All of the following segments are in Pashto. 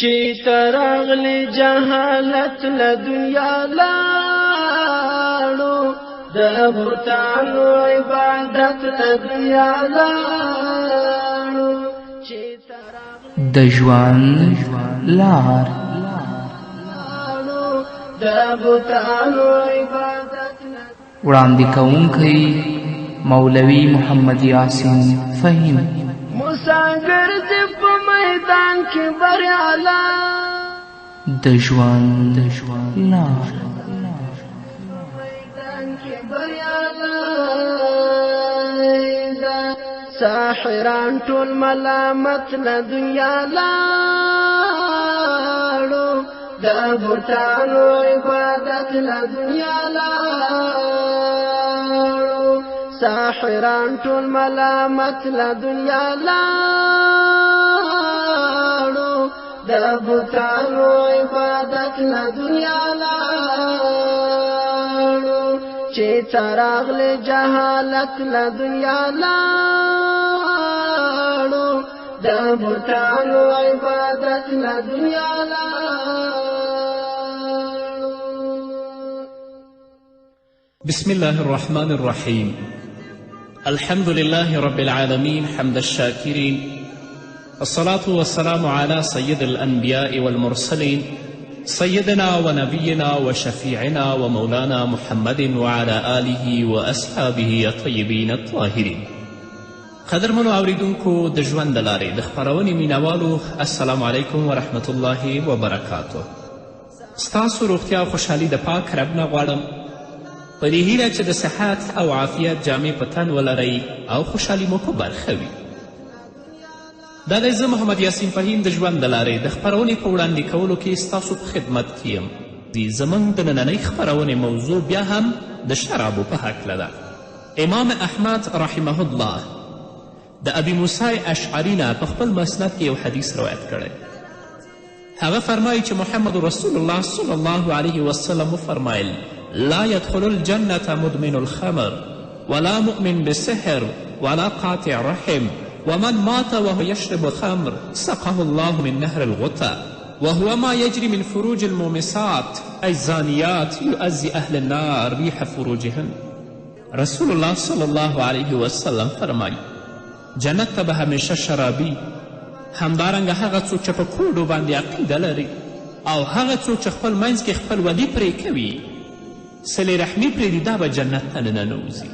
چې تراغلی جهالت له دنیا لاړو د بوتانو عبادت له دنیا لاړو د ژوند لار د بوتانو عبادت وړاندې کوونکی مولوي محمد یاسین فهیم. مسافر دې په میدان کې بریالی د ژوند لار ساحران ټول ملامت له دنیا لاړو د بوتانو عبادت له دنیا لاړو ساحران ټول ملامت له دنیا لاړو د بوتانو عبادت له دنیا لاړو چې تراغلی جهالت له دنیا لاړو د بوتانو عبادت له دنیا لاړو. بسم الله الرحمن الرحيم. الحمد لله رب العالمين حمد الشاكرين، الصلاة والسلام على سيد الأنبياء والمرسلين سيدنا ونبينا وشفيعنا ومولانا محمد وعلى آله وأصحابه الطيبين الطاهرين. قدرمنو اوریدونکو د ژوند د لارې د خپرونې مینوالو، السلام علیکم ورحمت الله وبرکاتو. ستاسو روغتیا او خوشحالي د پاک رب نه غواړم په دې هیله چې د صحت او عافیت جامې په تن ولرئ او خوشحالي مو په برخه وي. دا دی زه محمد یاسین فهیم د ژوند د لارې د خپرونې په وړاندې کولو کې ستاسو په خدمت کې یم. زموږ د نننۍ خپرونې موضوع بیا هم د شرابو په هکله ده. امام احمد رحمه الله د ابي موسی اشعري نه په خپل مسند کې یو حدیث روایت کړی. هغه فرمایي چې محمد رسول الله صلی الله علیه وسلم وفرمایل: لا يدخل الجنة مدمن الخمر ولا مؤمن بالسحر ولا قاطع رحم ومن مات وهو يشرب الخمر سقه الله من نهر الغتة وهو ما يجري من فروج المومسات أي الزانيات يؤذي أهل النار ريح فروجهن. رسول الله صلی الله علیه وسلم فرمایي جنت ته به همیشه شرابي، همدارنګه هغه څوک چې په کوډو باندې عقیده لري او هغه څوک چې خپل منځ کې خپل ولي پرې کوي، صلې رحمي پرېږدي، دا به جنت ته ننوځي.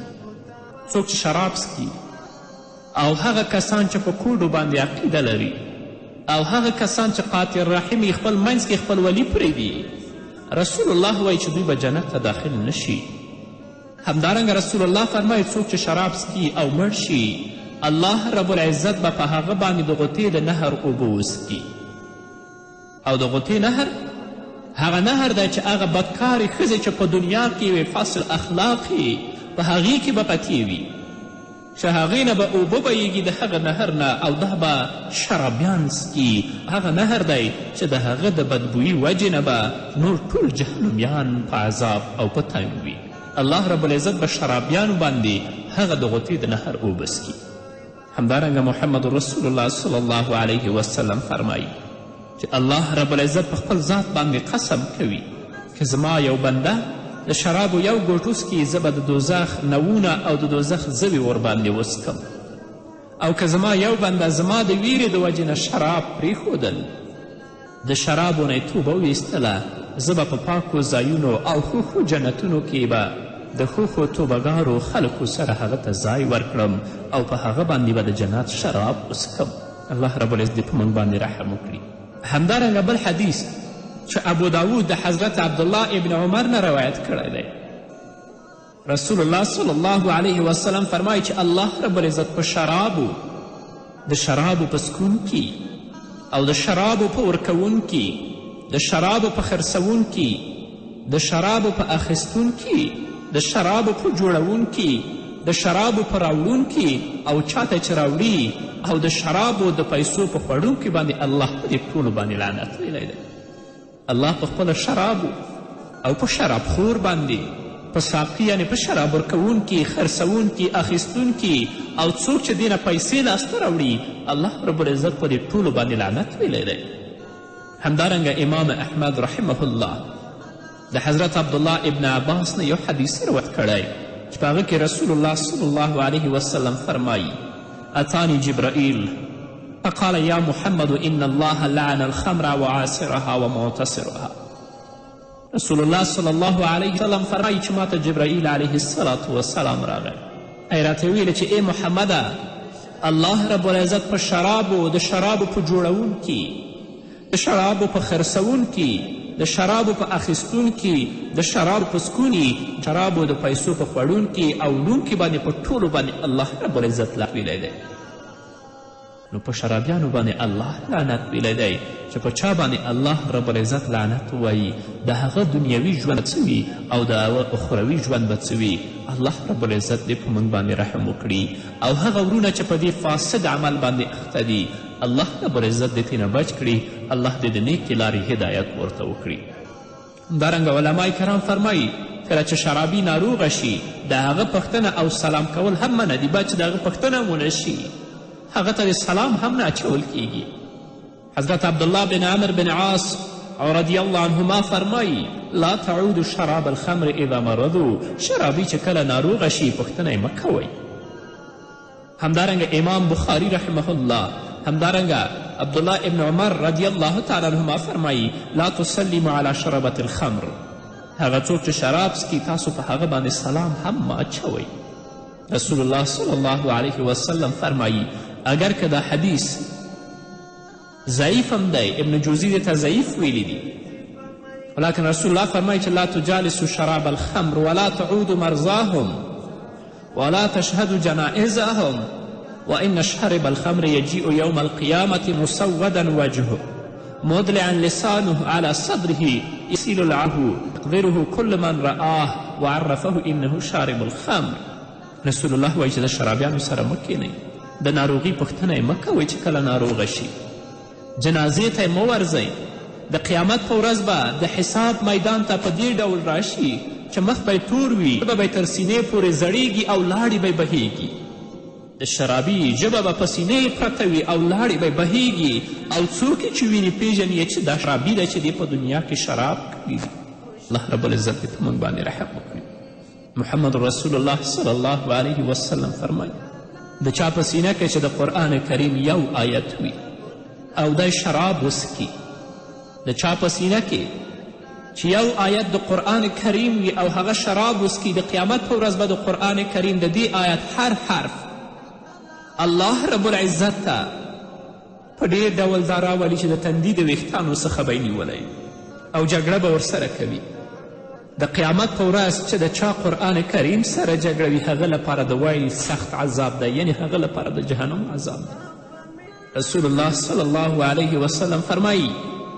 څوک چې شراب څکي او هغه کسان چې په کوډو باندې عقیده لري او هغه کسان چې قاطع رحم خپل منځ کې خپل ولي پرېږدي، رسول الله وایي چې دوی به جنت ته داخل نشي. همدارنګه رسول الله فرمایي څوک چې شراب څکي او مړ شي، الله رب العزت به په هغه باندې د غوطې د نهر اوبه وڅکي. او د غوطې نهر هغه نهر دی چې هغه بدکارې ښځې چې په دنیا کې وي فاصل اخلاقي، په هغې کې به پتې وي چې هغې نه به اوبه بهیږي د هغه نهر نه، او دا به شرابیان څکي. هغه نهر دی چې د هغه د بدبویي وجې نه به نور ټول جهنمیان په عذاب او په تنګ وي. الله رب العزت به شرابیانو باندې هغه د غوطې د نهر اوبه څکي. همدارنګه محمد رسول الله صلی الله علیه وسلم فرمایي چې الله رب العزت په خپل ذات باندې قسم کوي که زما یو بنده د شرابو یو ګوټ وڅکي، زه به د دوزخ نوونه او د دوزخ زوی ورباندې وڅکم. او که زما یو بنده زما د ویرې د وجې نه شراب پرېښودل، د شرابو نه یې توبه ویستله، زه به په پاکو ځایونو او ښو جنتونو کې به د ښو توبهګارو خلکو سره هغه ته ځای ورکړم او په هغه باندې به د جنت شراب وڅکم. الله رب العزت دې په موږ باندې رحم وکړي. همدارنګه بل حدیث چې ابو داود د حضرت عبدالله ابن عمر نه روایت کړی دی، رسول الله صلی الله علیه وسلم فرمایي چې الله رب العزت په شرابو، د شرابو په څکونکي او د شرابو په ورکوونکي، د شرابو په خرڅوونکي، د شرابو په اخیستونکي، د شرابو په جوړونکي، د شرابو په راوړونکي او چاته چې راوړي او د شرابو د پیسو په خوړونکي باندې الله په دې ټولو باندې لعنت ویلی دی. الله په خپله شرابو او په شرابخور باندې، په ساقي یعنې په شراب ورکوونکي، خرڅوونکي، اخیستونکي او څوک چې دې نه پیسې لاسته راوړي، الله رب العزت په دې ټولو باندې لعنت ویلی دی. همدارنګه امام احمد رحمه الله د حضرت عبدالله ابن عباس نه یو حدیث روایت کړی چې په هغه کې رسول الله صلی الله علیه وسلم فرمایي اتانی جبرائیل فقال یا محمد ان الله لعن الخمر وعاصرها ومعتصرها. رسول الله صلی الله علیه وسلم فرمایي چې ماته جبرائیل علیه السلام راغی. ای راته ویله چې ای محمده الله رب العزت په شرابو د شرابو په جوړونکي، د شرابو په خرڅونکي، د شرابو په اخیستونکي، د شرابو په سکوني، شرابو د پیسو په خوړونکي او وړونکي باندې په ټولو باندې الله رب العزت لعنت ویلی دی. نو په شرابیانو باندې الله لعنت ویلی دی چې په چا باندې الله رب العزت لعنت ووایي د هغه دنیوي ژوند څه وي او د هغه اخروي ژوند به څه وي. الله رب العزت دې په موږ باندې رحم وکړي او هغه ورونه چې په دې فاسد عمل باندې اخته دي الله رب العزت دې ترېنه بچ کړي. الله دې د نیکې لارې هدایت ورته وکړي. همدارنګه علما کرام فرمایي کله چې شرابي ناروغه شي د هغه پوښتنه او سلام کول هم منع دي. باید چې د هغه پوښتنه ونه شي هغه ته سلام هم نه اچول کیږي. حضرت عبدالله بن عمر بن عاص رضی الله عنهما فرمایي لا تعود شراب الخمر اذا مرضو. شرابي چې کله ناروغه شي پوښتنه یې مه کوئ. همدارنګه امام بخاري رحمه الله، همدارنګه عبدالله ابن عمر رضی الله تعالی عنهما فرمایي لا تسلموا على شربة الخمر. هغه څوک چې شراب څکي تاسو په هغه باندې سلام هم مه اچوئ. رسول الله صلی الله علیه وسلم فرمایي اگر که دا حدیث ضعیف هم دی، ابن جوزی ته ضعیف ویلی دی، ولیکن رسول الله فرمایي چې لا تجالسوا شراب الخمر ولا تعودوا مرضاهم ولا تشهدوا جنائزهم وإن شارب الخمر يجيء يوم القيامة مسودا وجهه مدلعا لسانه على صدره يسيل العه يقدره كل من رآه وعرفه إنه شارب الخمر. رسول الله وایي چې د شرابیانو سره مه کینئ، د ناروغي پوښتنه یې مه کوئ چې کله ناروغه شي، جنازې ته یې مه ورځئ. د قیامت په ورځ به د حساب میدان ته په دې ډول راشي چې مخ به یې تور وي، ژبه به یې تر سینې پورې زړیږي او لاړې به یې بهیږي. د شرابي ژبه به په سینې پرته وي او لاړې به یې بهیږي او څوک یې چې ویني پیژني چې دا شرابي دی چې دی په دنیا کې شراب کوي. الله رب العزت دې په موږ باندې رحم وکړي. محمد رسول الله صلی الله علیه وسلم فرمایي د چا په سینه کې چې د قرآن کریم یو آیت وي او دی شراب وسکي، د چا په سینه کې چې یو آیت د قرآن کریم وي او هغه شراب وسکي، د قیامت په ورځ به د قرآن کریم د دې آیت هر حرف الله رب العزت ته په ډېر ډول دا راولي چې د تندي د ویښتانو څخه به یې نیولی او جګړه به ورسره کوي. د قیامت په ورځ چې د چا قرآن کریم سره جګړه وي هغه لپاره د وایي سخت عذاب دی، یعنی هغه لپاره د جهنم عذاب دی. رسول الله صلی الله علیه وسلم فرمایي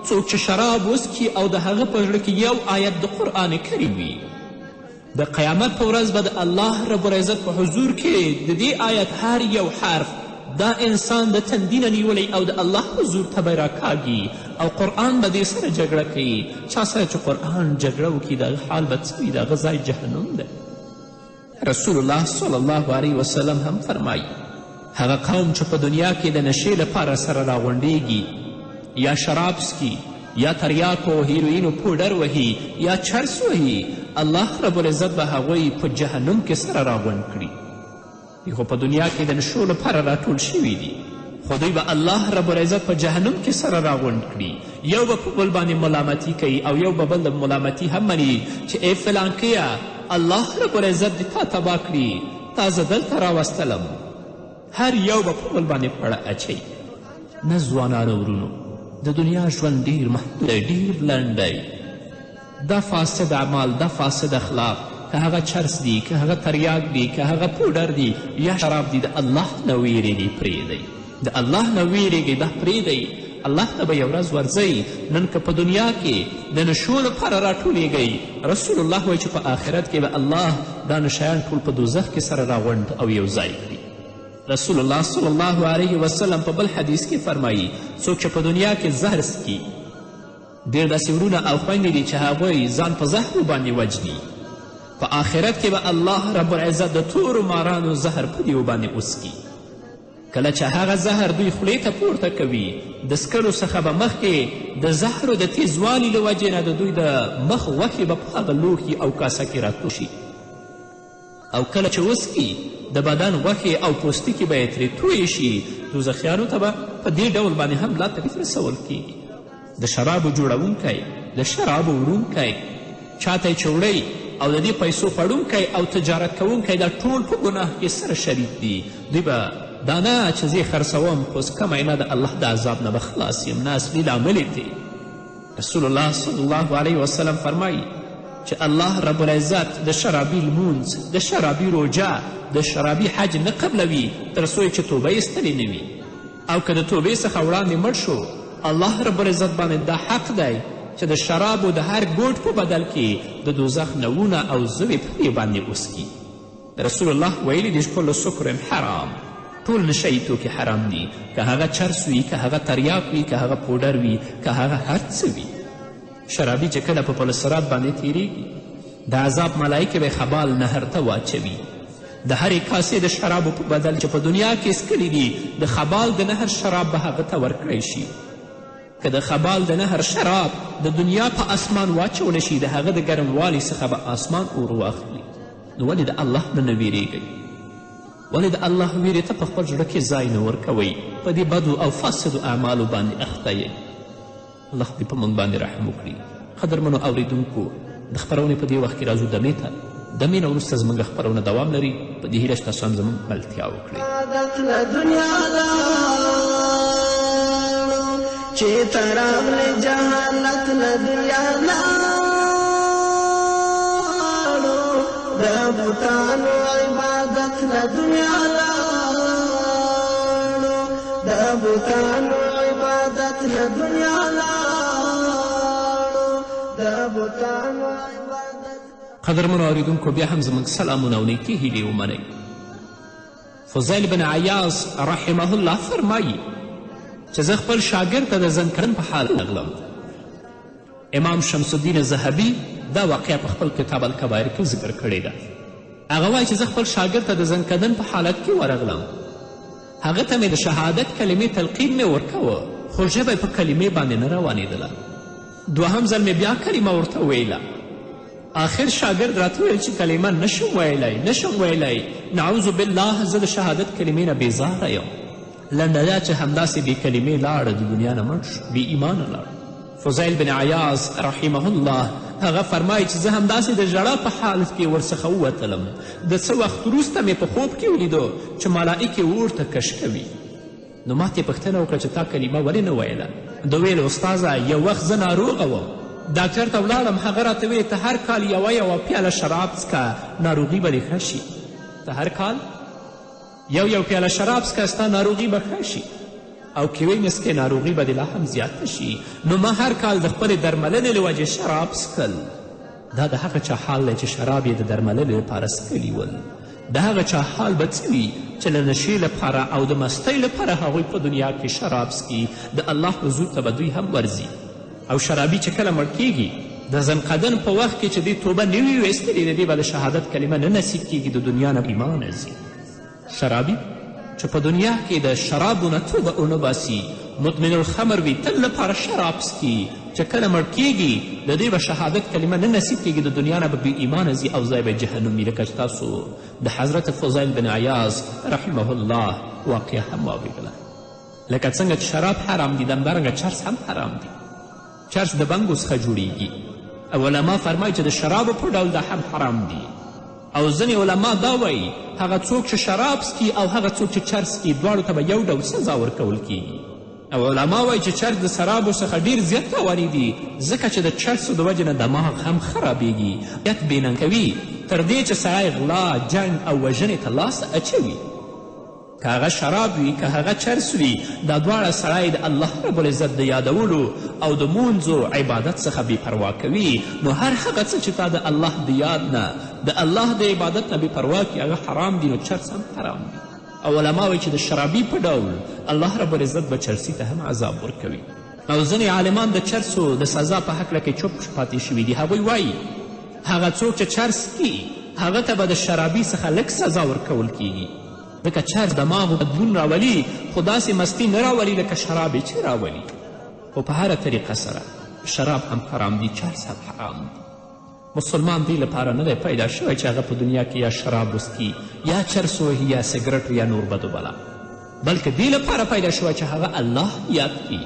څوک چې شراب وسکي او د هغه په زړه کې یو آیت د قرآن کریم وي، د قیامت په ورځ به د الله رب العزت په حضور کې د دې آیت هر یو حرف دا انسان د تندي نه نیولی او د الله حضور ته به راکاږي او قرآن به دې سره جګړه کوي. چا سره چې قرآن جګړه وکړي د هغه حال به څه وي؟ د هغه ځای جهنم دی. رسول الله صلی الله علیه وسلم هم فرمایي هغه قوم چې په دنیا کې د نشې لپاره سره راغونډیږي، یا شراب سکي، یا تریاکو او هیروینو پوډر وهي، یا چرس وهي، الله رب العزت به هغوی په جهنم کې سره راغونډ کړي. دوی خو په دنیا کې د نشو لپاره راټول شوي دي، خو دوی به الله رب العزت په جهنم کې سره راغونډ کړي. یو به په بل باندې ملامتي کوي او یو به بل د ملامتي هم مني چې ای فلانکیه الله رب العزت دې تا تباه کړي، تا زه دلته راوستلم. هر یو به په بل باندې پړه اچوي. نه ځوانانو ورونو، د دنیا ژوند ډیر محدود دی، ډیر لنډ دی. دا فاسد اعمال، دا فاسد اخلاق، که هغه چرس دی، که هغه تریاک دی، که هغه پوډر دی یا شراب دی، د الله نه ویرېږئ پرېږدئ، د الله نه ویرېږئ، دا پرېږدئ. الله ته به یو ورځ ورځئ. نن که په دنیا کې د نشو لپاره راټولېږئ، رسول الله وایي چې په آخرت کې به الله دا نشیان ټول په دوزخ کې سره راغونډ او یو ځای کړي. رسول الله صلی الله علیه وسلم په بل حدیث کې فرمایي څوک چې په دنیا کې زهر څکي، ډېر داسې ورونه او خویندې دي چې هغوی ځان په زهرو باندې وجني، په آخرت کې به الله رب العزت د تورو مارانو زهر په دیو باندې وسکي. کله چې هغه زهر دوی خولې ته پورته کوي د څکلو څخه به مخکې د زهرو د تیزوالي له وجې نه د دوی د مخ غوښې به په هغه لوښي او کاسه کې راتو شي او کله چې وسکي د بدن غوښې او پوستکي به یې ترې تویې شي دوزخیانو ته به په دې ډول باندې هم لا تکلیف رسول کیږي د شرابو جوړونکی د شرابو وړونکی چاته یې چوړی او د دې پیسو خوړونکی او تجارت کوونکی دا ټول په ګناه کې سره شریک دي دوی به دا نه چې زه خرڅوم خو کمی نه د الله د عذاب نه به خلاص یم نه اصلي لامل دی رسول الله صلی الله علیه وسلم فرمایي چې الله رب العزت د شرابي لمونځ د شرابي روجه د شرابي حج نه قبلوي تر څو چې توبه ایستلې نه وي او که د توبې څخه وړاندې مړ شو الله رب العزت باندې دا حق دی چې د شرابو د هر ګوټ په بدل کې د دوزخ نوونه او زوی په دې باندې وسکي رسول الله ویلي دي کل سکر حرام ټول نشهیي توکي حرام دي که هغه چرس وي که هغه تریاک وي که هغه پوډر وي که هغه هر څه وي شرابي چې کله په پلسرات باندې تیریږي د عذاب ملایکې به خبال نهر ته واچوي د هرې کاسې د شرابو په بدل چې په دنیا کې څکلي دي د خبال د نهر شراب به هغه ته ورکړی شي که د خبال د نهر شراب د دنیا په اسمان واچولی شي د هغه د ګرموالي څخه به اسمان اور واخلي نو ولې د الله نه ویریږئ ولې د الله ویرې ته په خپل زړه کې ځای نه ورکوئ په دې بدو او فاسدو اعمالو باندې اخته یې الله دې په موږ باندې رحم وکړي قدرمنو اوریدونکو د خپرونې په دې وخت کې راځو دمې ته دمې نه وروسته زموږ خپرونه دوام لري په دې هیله چې تاسو هم زموږ ملتیا وکړئ چې تراغلې جهالت له دنیا لاړو د بوتانو عبادت له دنیا لاړو د بوتانو عبادت له دنیا لاړو د بوتانو عبادت. قدرمنو اوریدونکو بیا هم زموږ سلامونه او نیکې هیلې ومنئ. فضیل بن عیاض رحمه الله فرمایي چې زه خپل شاګرد ته د زنکدن په حال راغلم. امام شمس الدین ذهبي دا واقعه په خپل کتاب الکبایر کې ذکر کړې ده. هغه وایي چې زه خپل شاګرد ته د زنکدن په حالت کې ورغلم. هغه ته مې د شهادت کلمې تلقین مې ورکوه خو ژبه په کلمې باندې نه روانېدله. دوهم ځل مې بیا کلمه ورته ویله. آخر شاګرد راته ویل چې کلمه نشم ویلی نعوذ بالله زه د شهادت کلمې نه بېزاره یم. لنډه دا چې همداسې بې کلمې لاړه د دنیا نه مړ شو بې ایمانه لاړ. فضیل بن عیاض رحمه الله هغه فرمایي چې زه همداسې د ژړا په حالت کې ورڅخه ووتلم. د څه وخت وروسته مې په خوب کې ولیدو چې ملائکې ورته کش کوي. نو ما ته یې پوښتنه وکړه چې تا کلمه ولې نه ویله؟ ده ویل استاذه یو وخت زه ناروغه وم ډاکټر ته ولاړم هغه راته ویل ته هر کال یوه پیاله شراب څکه ناروغي به دې ښه شي. ته هر کال یو پیاله شراب څکه ستا ناروغي به ښه شي او که ویې مسکې ناروغي به دې لا هم زیاته شي. نو ما هر کال د خپلې درملنې له وجې شراب څکل. دا د هغه چا حال دی چې شراب یې د درملنې لپاره څکلي ول. د هغه چا حال به څه وي چې له نشې لپاره او د مستۍ لپاره هغوی په دنیا کې شراب څکي. د الله حضور ته به دوی هم ورځي. او شرابي چې کله مړ کیږي د زنقدن په وخت کې چې دوی توبه نه وي ویستلې د دې به د شهادت کلمه نه نصیب کیږي د دنیا نه ایمان ځي. شرابي چې په دنیا کې د شرابو نه توبه ونه باسي مدمن الخمر وي تل لپاره شراب څکي چې کله مړ کیږي د دې به شهادت کلمه نه نصیب کیږي د دنیا نه به بې ایمانه ځي او ځای به جهنم وي. لکه چې تاسو د حضرت فضیل بن عیاض رحمه الله واقعه هم واورېدله. لکه څنګه چې شراب حرام دي همدارنګه چرس هم حرام دي. چرس د بنګو څخه جوړیږي او علما فرمایي چې د شرابو په ډول دا هم حرام دي. او ځینې علما دا وایي هغه څوک چې شراب څکي او هغه څوک چې چرس څکي دواړو ته به یو ډول سزا ورکول کیږي. او علما وایي چې چرس د شرابو څخه ډیر زیات تاواني دي ځکه چې د چرسو د وجې نه دماغ هم خرابیږي یت بېننګ کوي تر دې چې سړی غلا جنګ او وژنې ته لاس اچوي. که هغه شراب وي که هغه چرس وي دا دواړه سړی د الله رب العزت د یادولو او د مونځو عبادت څخه بې پروا کوي. نو هر هغه څه چې تا د الله د یاد نه د الله د عبادت نه بې پروا کړي هغه حرام دي. نو چرس هم حرام دي. او علما وایي چې د شرابي په ډول الله رب العزت به چرسي ته هم عذاب ورکوي. او ځینې عالمان د چرسو د سزا په هکله کې چوپ پاتې شوي دي. هغوی وایي هغه څوک چې چرس کي هغه ته به د شرابي څخه لږ سزا ورکول کیږي ځکه چرس دماغو بدلون راولي خو داسې مستی نه راولي لکه شراب یې چې راولي. خو په هره طریقه سره شراب هم حرام دي، چرس هم حرام دي. مسلمان دی لپاره نه دی پیدا شوی چې هغه په دنیا کې یا شراب وسکي یا چرس وهي یا سګرټ یا نور بدو بلا، بلکې دی لپاره پیدا شوی چې هغه الله یاد کړي،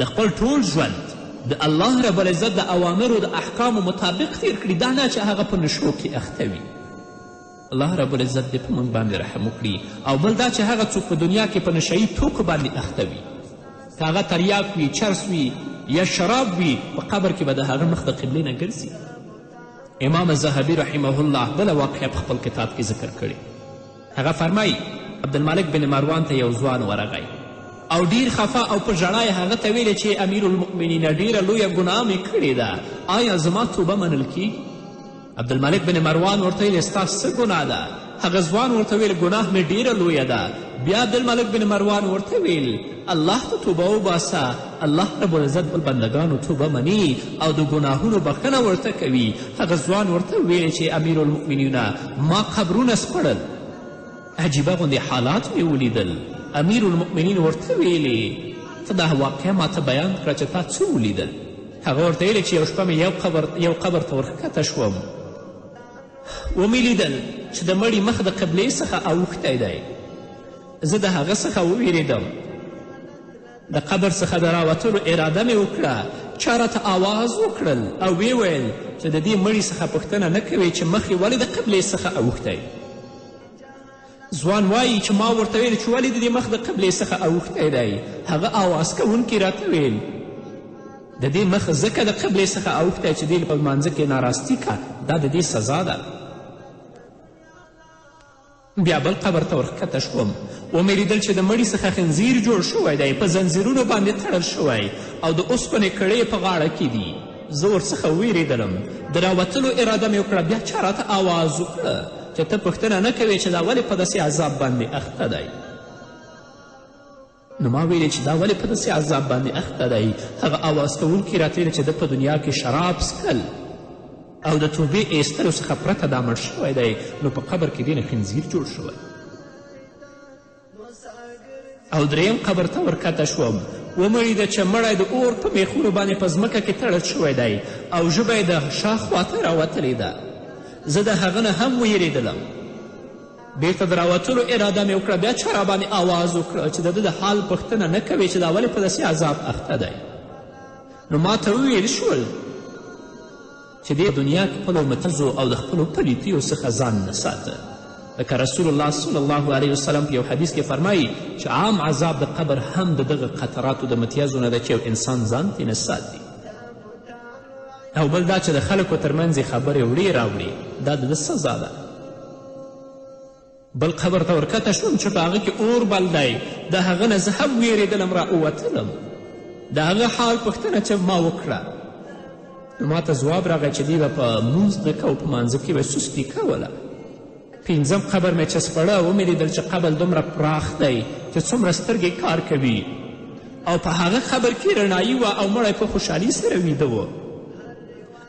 د خپل ټول ژوند د الله رب العزت د اوامرو د احکامو مطابق تیر کړي، دا نه چې هغه په نشو کې اخته وي. الله رب العزت دې په موږ باندې رحم وکړي. او بل دا چې هغه څوک په دنیا کې په نشهیي توکو باندې اخته وي، که هغه تریاک وي، چرس وي یا شراب وي، په قبر کې به د هغه مخ د قبلې نه ګرځي. امام زهبي رحمه الله بله واقعه په خپل کتاب کې ذکر کړي. هغه فرمایي عبدالملک بن مروان ته یو ځوان ورغی او ډیر خفه او په ژړا یې هغه ته ویلې چې امیر المؤمنین ډیره لویه ګناه مې کړې ده، آیا زما توبه منل کیږي؟ عبدالملک بن مروان ورته ویل ستا څه ګناه ده؟ هغه ځوان ورته ویل ګناه مې ډیره لویه ده. بیا عبدالملک بن مروان ورته ویل الله ته توبه وباسه، الله رب العزت بل بندگانو توبه مني او د ګناهونو بخښنه ورته کوي. هغه ځوان ورته ویل چې امیر المؤمنین ما قبرونه سپړل، عجیبه غوندې حالات مې ولیدل. امیر المؤمنین ورته ویلې ته دا واقعه ماته بیان کړه چې تا څه ولیدل؟ هغه ورته ویلې چې یو شپه مې یو قبر ته ورښکته شوم، ومې لیدل چې د مړي مخ د قبلې څخه اوښتی دی. زه د هغه څخه وویرېدم، د قبر څخه د راوتلو اراده مې وکړه. چا راته آواز وکړل او ویې ویل چې د دې مړي څخه پوښتنه نه کوې چې مخ یې ولې د قبلې څخه اوښتی؟ ځوان وایي چې ما ورته ویل چې ولې د دې مخ د قبلې څخه اوښتی دی؟ هغه آواز کوونکي راته ویل د دې مخ ځکه د قبلې څخه اوښتی چې دې په لمانځه کې ناراستي که، دا د دې سزا ده. بیا بل قبر ته ورښکته شوم، ومې لیدل چې د مړي څخه خنزیر جوړ شوی دی، په زنځیرونو باندې تړل شوی او د اوسپنې کړۍ په غاړه کې دي. زه ورڅخه ویرېدلم، د راوتلو اراده مې وکړه. بیا چا راته آواز وکړه چې ته پوښتنه نه کوې چې دا ولې په داسې عذاب باندې اخته دی؟ نو ما ویلې چې دا ولې په داسې عذاب باندې اخته دی؟ هغه آواز کوونکي راته ویل چې ده په دنیا کې شراب څکل او د توبې ایستلو څخه پرته دا مړ شوی دی، نو په قبر کې دې نه خنزیر جوړ شوی. او دریم قبر ته ورکته شوم، ومې لیده چې مړی د اور په میخونو باندې په ځمکه کې تړل شوی دی او ژبه یې د شا خواته راوتلې ده. زه د هغه نه هم ویرېدلم. بیرته د راوتلو اراده مې وکړه. بیا چا راباندې آواز وکړه چې د ده د حال پوښتنه نه کوې چې دا ولې په داسې عذاب اخته دی؟ نو ما ته وویل شول چې دې دنیا کې خپلو متزو او د خپلو پلیتیو څخه ځان نه ساته. لکه رسول الله صلی الله علیه وسلم په یو حدیث کې فرمایي چې عام عذاب د قبر هم د دغه قطراتو د متیازو نه ده چې یو انسان ځان ترې نه ساتي. او بل دا چې د خلکو ترمنځ یې خبرې وړې راوړي، دا د ده سزا ده. بل قبر ته ورکته شوم چې په هغه کې اور بل دی، د هغه نه زه هم ویرېدلم، را ووتلم. د هغه حال پوښتنه چې ما وکړه، نو ما ته ځواب راغی چې دوی به په لمونځ نه کو، په مانځه کې به سستي کوله. پنځم قبر مې چې سپړه، ومې لیدل چې قبر دومره پراخ دی چې څومره سترګې کار کوي، او په هغه قبر کې رڼایي وه او مړی په خوشحالي سره ویده و،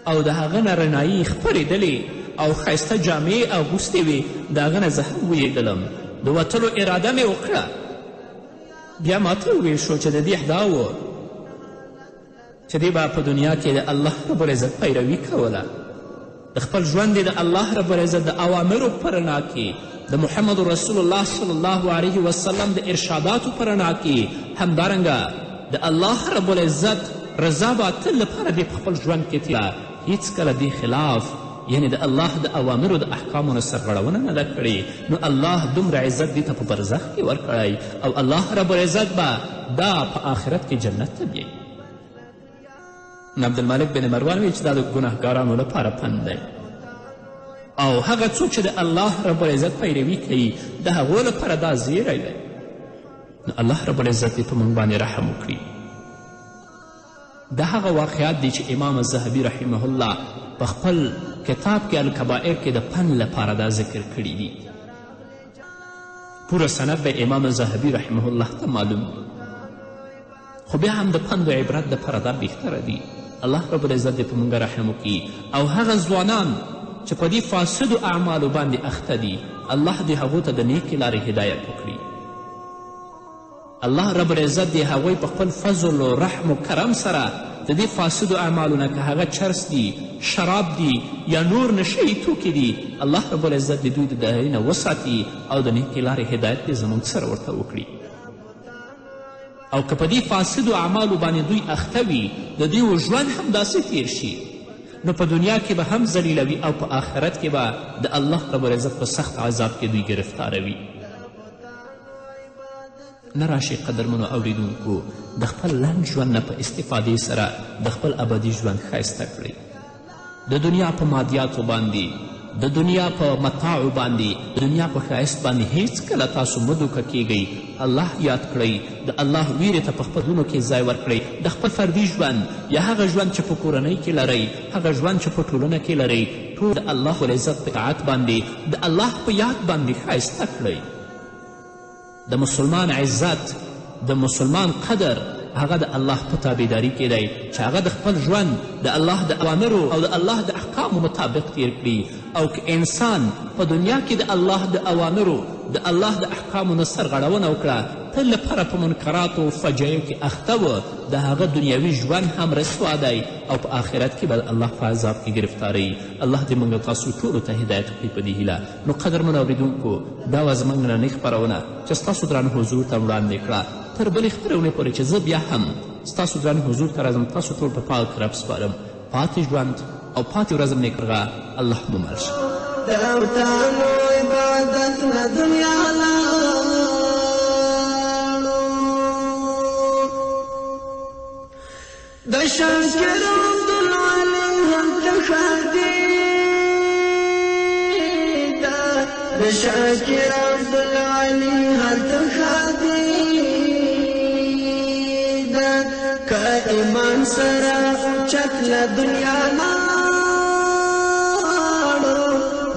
او د هغه نه رڼایي خپرېدلې او ښایسته جامې اغوستې وې. د هغه نه زه هم ویېدلم، د وتلو اراده مې وکړه. بیا ما ته وویل شو چې د دې دا و چې دی به په دنیا کې د الله رب العزت پیروي کوله، د خپل ژوند د الله رب العزت د اوامرو په رڼا کې، د محمد رسول الله صلی الله علیه وسلم د ارشاداتو په رڼا کې، همدارنګه د الله رب العزت رضا به تل لپاره دی په خپل ژوند کې تیره، هیڅکله دې خلاف یعنی د الله د اوامرو د احکامو نه سرغړونه نه ده کړې. نو الله دومره عزت دې ته په برزخ کې ورکړی او الله رب العزت به دا په آخرت کې جنت ته بیایي. عبدالملک بن مروان ویل چې دا د ګناهګارانو لپاره پند دی، او هغه څوک چې د الله رب العزت پیروي کوي د هغو لپاره دا زیری دی. نو الله رب العزت دې په موږ باندې رحم وکړي. دا هغه واقعات دي چې امام الذهبي رحمه الله په خپل کتاب کې الکبائر کې د پند لپاره دا ذکر کړي دي. پوره سند به امام الذهبي رحمه الله ته معلوم دی، خو بیا هم د پند و عبرت دپاره دا بهتره دي. الله رب العزت دې په موږ رحم وکړي. او هغه ځوانان چې په دې فاسدو اعمالو باندې اخته دي الله دې هغو ته د نیکې لارې هدایت وکړي. الله رب العزت دې هغوی په خپل فضل و رحم و کرم سره د دې فاسدو اعمالو نه که هغه چرس دي، شراب دي یا نور نشهیي توکي دي، الله رب العزت دې دوی د هغې نه وساتي او د نیکې لارې هدایت دې زموږ سره ورته وکړي. او که په دې فاسدو اعمالو باندې دوی اخته وي د دوی ژوند هم داسې تیر شي نو په دنیا کې به هم ذلیلوي او په آخرت کې به د الله رب العزت په سخت عذاب کې دوی گرفتاروي. نه راشئ قدرمنو اوریدونکو د خپل لنډ ژوند نه په استفادې سره د خپل ابدي ژوند ښایسته کړئ. د دنیا په مادیاتو باندې، د دنیا په متاعو باندې، د دنیا په ښایست باندې هیڅکله تاسو مه دوکه کیږئ. الله یاد کړئ، د الله ویرې ته په خپل زړونو کې ځای ورکړئ. د خپل فردي ژوند یا هغه ژوند چې په کورنۍ کې لرئ، هغه ژوند چې په ټولنه کې لرئ، ټول د الله العزت په اطاعت باندې، د الله په یاد باندې ښایسته کړئ. د مسلمان عزت، د مسلمان قدر هغه د الله په تابعداري کې دی چې هغه د خپل ژوند د الله د اوامرو او د الله د احکامو مطابق تیر کړي. او که انسان په دنیا کې د الله د اوامرو د الله د احکامو نه سرغړونه وکړه، تل لپاره په منکراتو فجایو کې اخته و، د هغه دنیوي ژوند هم رسوا دی او په آخرت کې به الله په عذاب کې گرفتاروي. الله دې موږ تاسو ټولو ته هدایت وکړي په دې هیله. نو قدرمنو اورېدونکو دا وه زموږ نننۍ خپرونه چې ستاسو درانه حضور ته وړاندې کړه. تر بلې خپرونې پورې چې زه بیا هم ستاسو درانه حضور ته راځم، تاسو ټول په پاک رب سپارم. پاتې ژوند او پاتې ورځم نیکمرغه. الله مو مل شه. داوتانو عبادت نه دنیا لاړو، د شاکر عبدالعلي هلته ښادي ده، د شاکر عبدالعلي هلته ښادي ده. که ایمان سره اوچت له دنیا لاړو،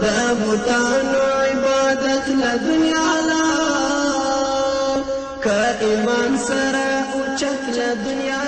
د بوتانو عبادت له دنیا لاړو، که ایمان سره اوچت له دنیا